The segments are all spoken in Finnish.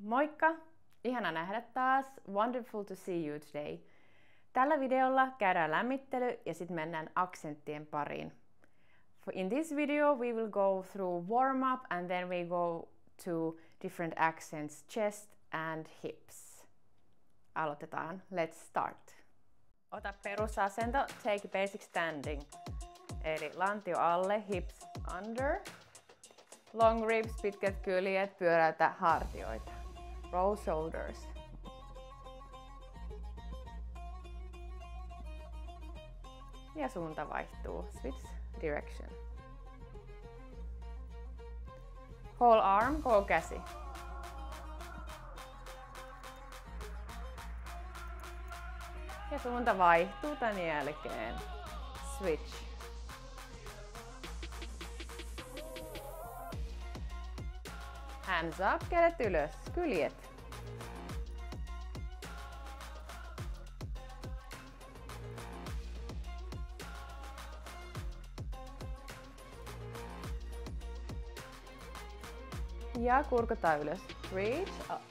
Moikka! Ihana nähdä taas. Wonderful to see you today. Tällä videolla käydään lämmittely ja sitten mennään aksenttien pariin. In this video we will go through warm up and then we go to different accents, chest and hips. Aloitetaan. Let's start. Ota perusasento, take basic standing. Eli lantio alle, hips under. Long ribs, pitkät kyljet, pyöräytä hartioita. Roll shoulders. Ja suunta vaihtuu. Switch direction. Whole arm, koko käsi. Ja suunta vaihtuu tän jälkeen. Switch. Hands up, kädet ylös, kyljet. Ja kurkotaan ylös. Reach up.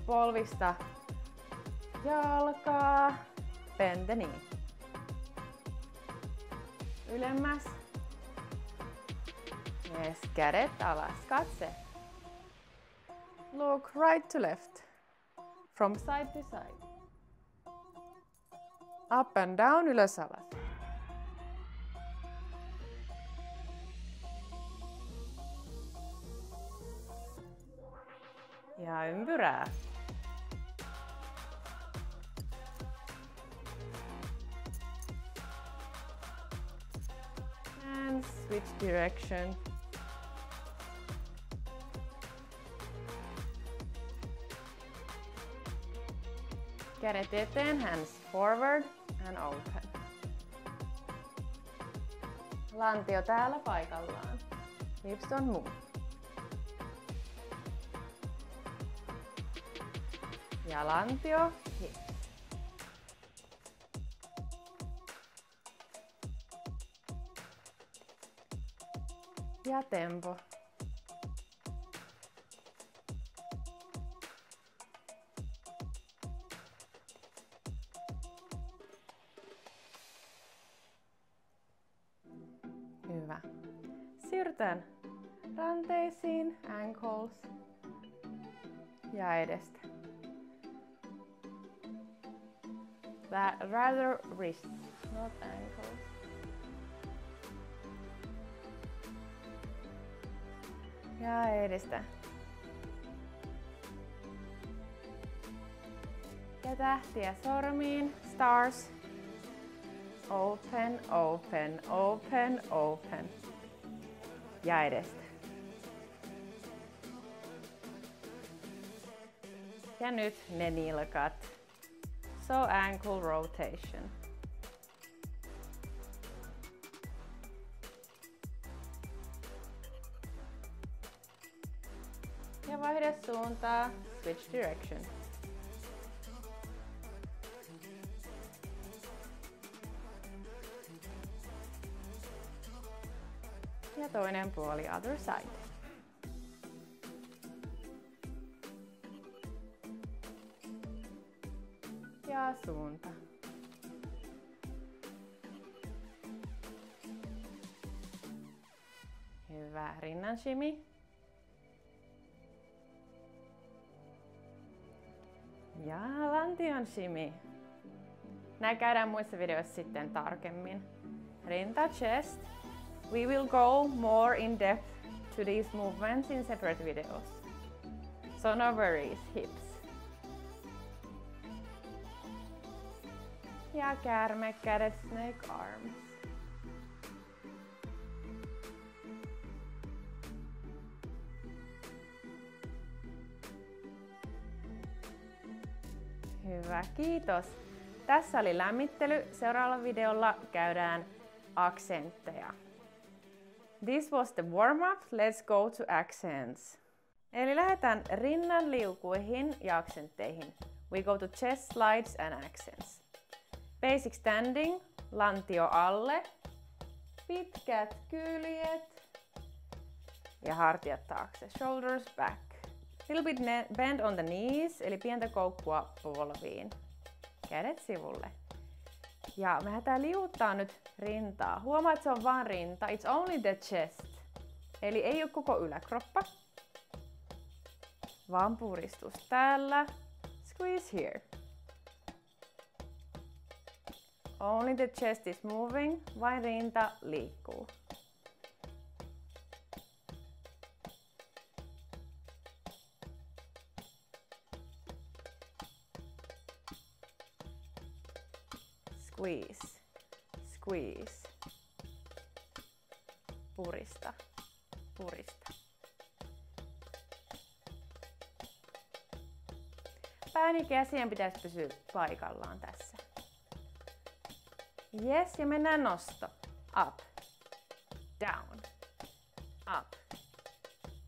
Polvista jalkaa. Bend the knee. Ylemmäs. Yes, kädet alas. Katse. Look right to left. From side to side. Up and down, ylös alas. Ja ympyrää. And switch direction. Kädet eteen, hands forward and open. Lantio täällä paikallaan. Hips don't move. Ja lantio, hips. Ja tempo. Hyvä. Siirrytään ranteisiin, ankles ja edestä. Rather wrists, not ankles. Ja edestä. Ja tähtiä sormiin, stars. Open, open, open, open. Ja edestä. Ja nyt ne nilkat. So ankle rotation. Ja vaihda suuntaa, switch direction. Ja toinen puoli, other side. Ja suunta. Hyvä, rinnan shimmy. Ja lantion shimmy. Nää käydään muissa videoissa sitten tarkemmin. Rinta, chest. We will go more in depth to these movements in separate videos. So no worries, hips. Ja käärme, kädet, snake arms. Hyvä, kiitos. Tässä oli lämmittely. Seuraavalla videolla käydään aksentteja. This was the warm-up. Let's go to accents. Eli lähdetään rinnan liukuihin ja aksentteihin. We go to chest slides and accents. Basic standing, lantio alle, pitkät kyljet ja hartiat taakse. Shoulders back. Little bit bend on the knees, eli pientä koukkua polviin. Kädet sivulle. Ja me lähdetään liuuttaa nyt rintaa. Huomaa, että se on vaan rinta. It's only the chest. Eli ei ole koko yläkroppa. Vaan puristus täällä. Squeeze here. Only the chest is moving. Vain rinta liikkuu. Squeeze, squeeze. Purista, purista. Pään ja käsien pitäisi pysyä paikallaan tässä. Yes, ja mennään nosto. Up, down, up,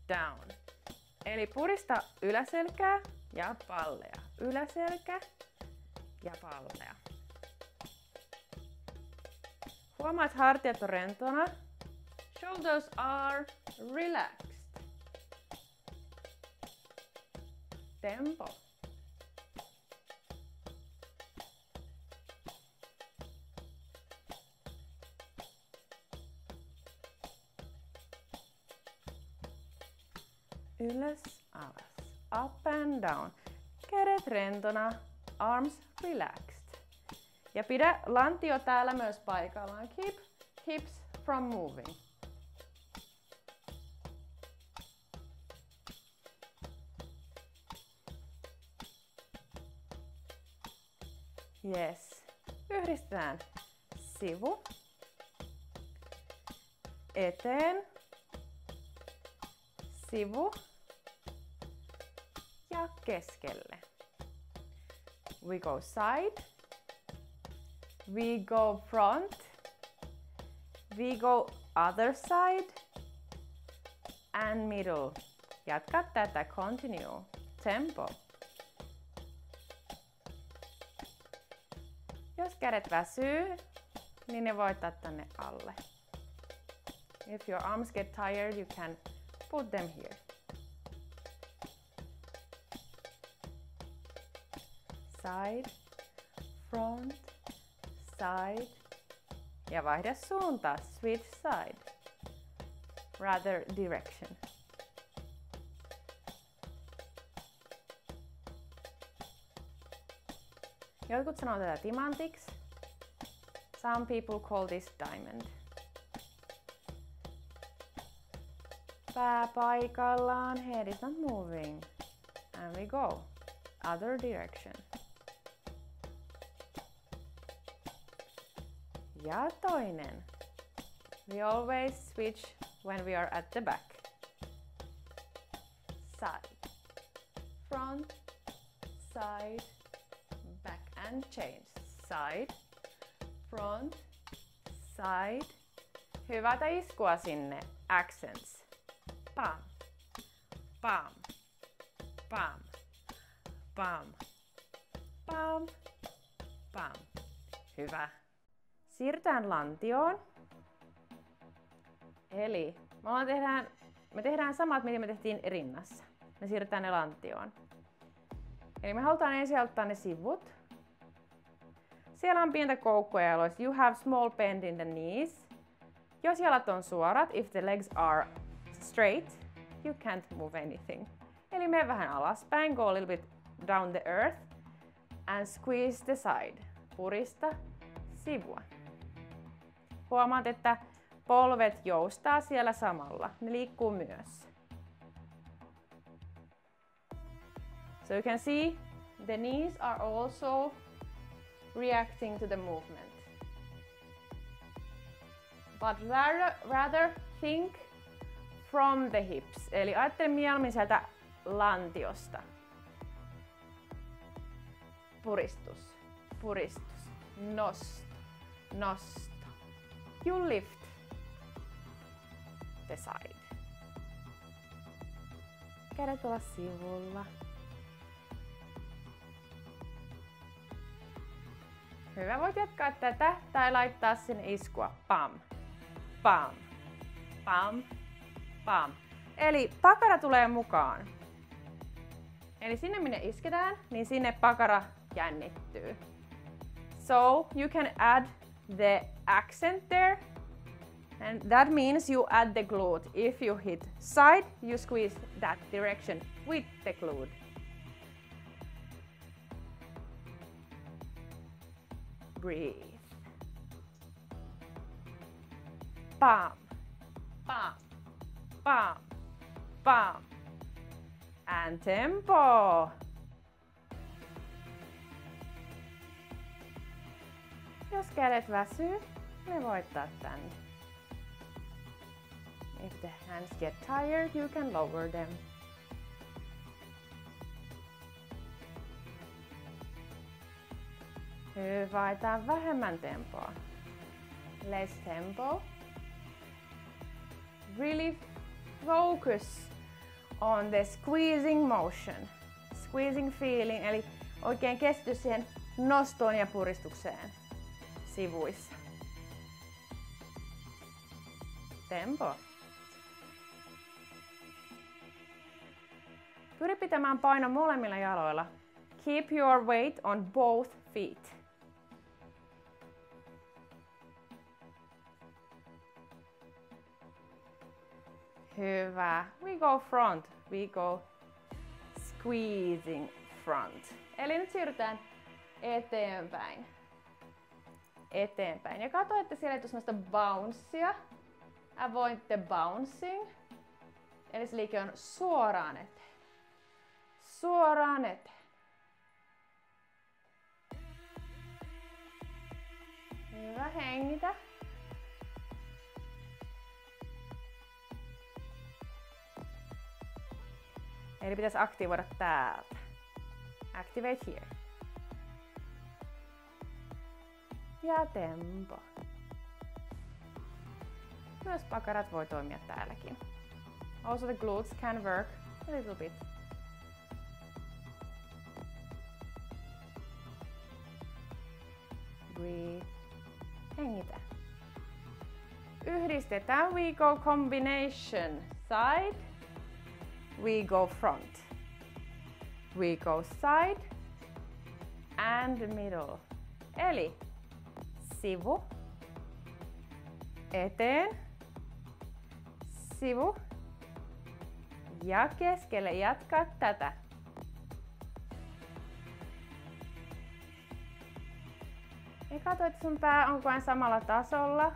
down. Eli purista yläselkää ja pallea. Yläselkä ja pallea. Huomaa, että hartiat on rentona. Shoulders are relaxed. Tempo. Ylös, alas. Up and down. Kädet rentona. Arms relaxed. Ja pidä lantio täällä myös paikallaan. Keep hips from moving. Yes. Yhdistetään sivu, eteen, sivu ja keskelle. We go side. We go front, we go other side, and middle. Jatka tätä, continue, tempo. Jos kädet väsyy, niin ne voi ottaa tänne alle. If your arms get tired, you can put them here. Side, front, side. Ja vaihda suuntaa, switch side. Rather direction. Jotkut sanoo tätä timantiksi. Some people call this diamond. Pää paikallaan, head is not moving. And we go. Other direction. Ja toinen. We always switch when we are at the back. Side. Front. Side. Back and change. Side. Front. Side. Hyvätä iskua sinne. Accents. Pam. Pam. Pam. Pam. Pam. Pam. Hyvä. Siirrytään lantioon. Eli me tehdään samat, mitä me tehtiin rinnassa. Me siirrytään ne lantioon. Eli me halutaan ensin ottaa ne sivut. Siellä on pientä koukkua jaloissa. You have small bend in the knees. Jos jalat on suorat, if the legs are straight, you can't move anything. Eli mene vähän alaspäin, go a little bit down the earth and squeeze the side. Purista sivua. Huomaat, että polvet joustaa siellä samalla. Ne liikkuu myös. So you can see the knees are also reacting to the movement. But rather think from the hips. Eli ajattele mieluummin sieltä lantiosta. Puristus, puristus, nosto, nosto. You lift the side. Kädet olla sivulla. Hyvä, voit jatkaa tätä tai laittaa sinne iskua. Pam, pam, pam, pam. Eli pakara tulee mukaan. Eli sinne minne isketään, niin sinne pakara jännittyy. So you can add the accent there. And that means you add the glute. If you hit side, you squeeze that direction with the glute. Breathe. Bam, bam, bam, bam. And tempo. Jos kädet väsyy, me voittaa tänne. If the hands get tired, you can lower them. Hyvä, otetaan vähemmän tempoa. Less tempo. Really focus on the squeezing motion. Squeezing feeling, eli oikein keskitys siihen nostoon ja puristukseen sivuissa. Tempo. Pyri pitämään paino molemmilla jaloilla. Keep your weight on both feet. Hyvä. We go front. We go squeezing front. Eli nyt siirrytään eteenpäin. Eteenpäin. Ja katso, että siellä ei tule sellaista bouncea. Avoid the bouncing. Eli se liike on suoraan eteen. Suoraan eteen. Hyvä, hengitä. Eli pitäisi aktivoida täältä. Activate here. Ja tempo. Myös pakarat voi toimia täälläkin. Also the glutes can work a little bit. Breathe. Hengitä. Yhdistetään. We go combination. Side. We go front. We go side. And middle. Eli sivu. Eteen. Sivu. Ja keskelle. Jatka tätä. Ja katso, että sun pää on vain samalla tasolla.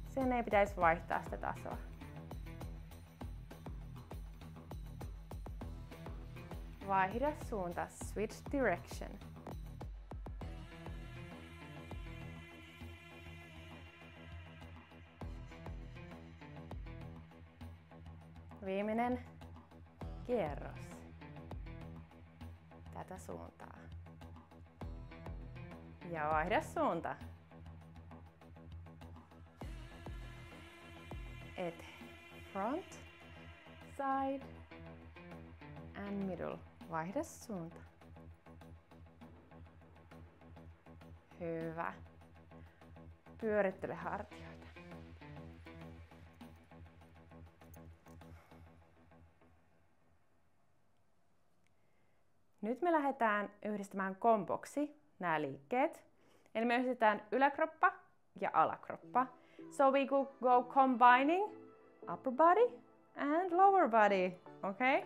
Sen ei pitäisi vaihtaa sitä tasoa. Vaihda suunta. Switch direction. Viimeinen kierros. Tätä suuntaa. Ja vaihda suunta. Eteen. Front, side and middle. Vaihda suunta. Hyvä. Pyörittele hartioita. Nyt me lähdetään yhdistämään komboksi nämä liikkeet. Eli me yhdistetään yläkroppa ja alakroppa. So we go combining upper body and lower body. Okay?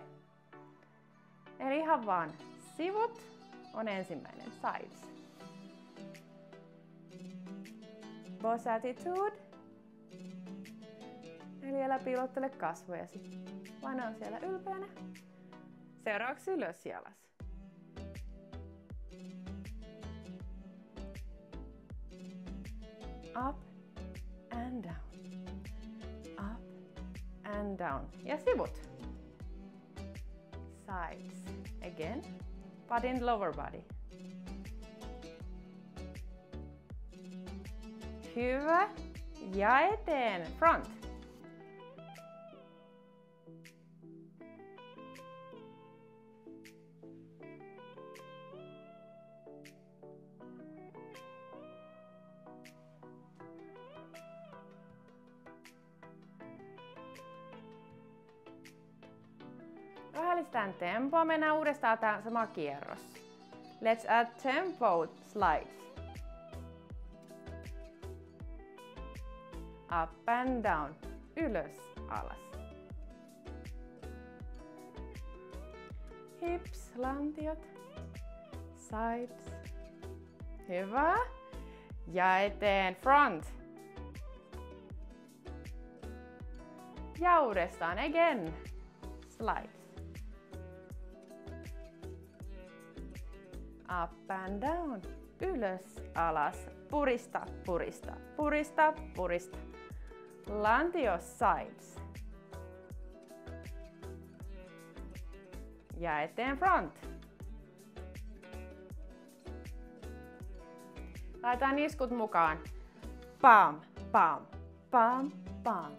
Eli ihan vaan sivut on ensimmäinen, sides. Boss attitude. Eli älä piilottele kasvojasi, vaan ne on siellä ylpeänä. Seuraavaksi ylös ja alas. Up and down. Up and down. Ja sivut. Sides. Again, but in lower body. Hyvä. Ja eteen. Front. Vähällistään tempoa. Mennään uudestaan tämä sama kierros. Let's add tempo slides. Up and down. Ylös, alas. Hips, lantiot. Sides. Hyvä. Ja eteen front. Ja uudestaan again. Slides. Up and down. Ylös, alas. Purista, purista, purista, purista. Lantio sides. Ja eteen front. Laitetaan niskut mukaan. Pam, pam, pam, pam.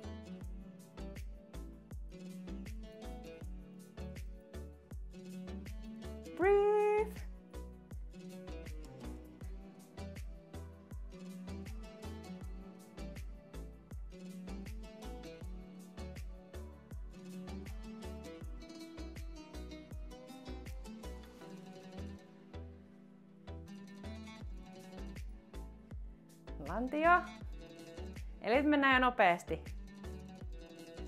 Breathe. Lantio. Eli nyt mennään jo nopeasti.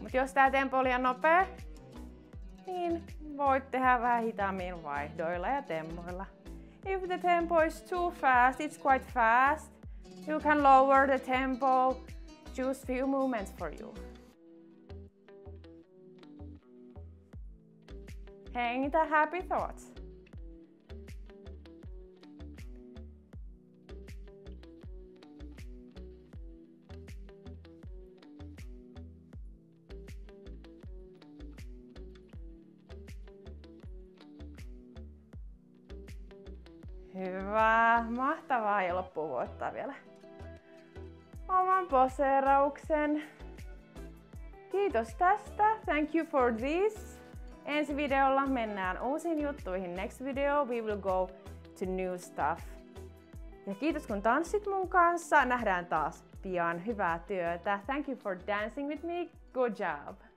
Mutta jos tää tempo on liian nopea, niin voit tehdä vähän hitaammin vaihdoilla ja tempoilla. If the tempo is too fast, it's quite fast. You can lower the tempo. Choose few movements for you. Hengitä happy thoughts. Hyvä, mahtavaa ja loppuun voi ottaa vielä oman poseerauksen. Kiitos tästä, thank you for this. Ensi videolla mennään uusiin juttuihin. Next video we will go to new stuff. Ja kiitos kun tanssit mun kanssa, nähdään taas pian. Hyvää työtä, thank you for dancing with me, good job!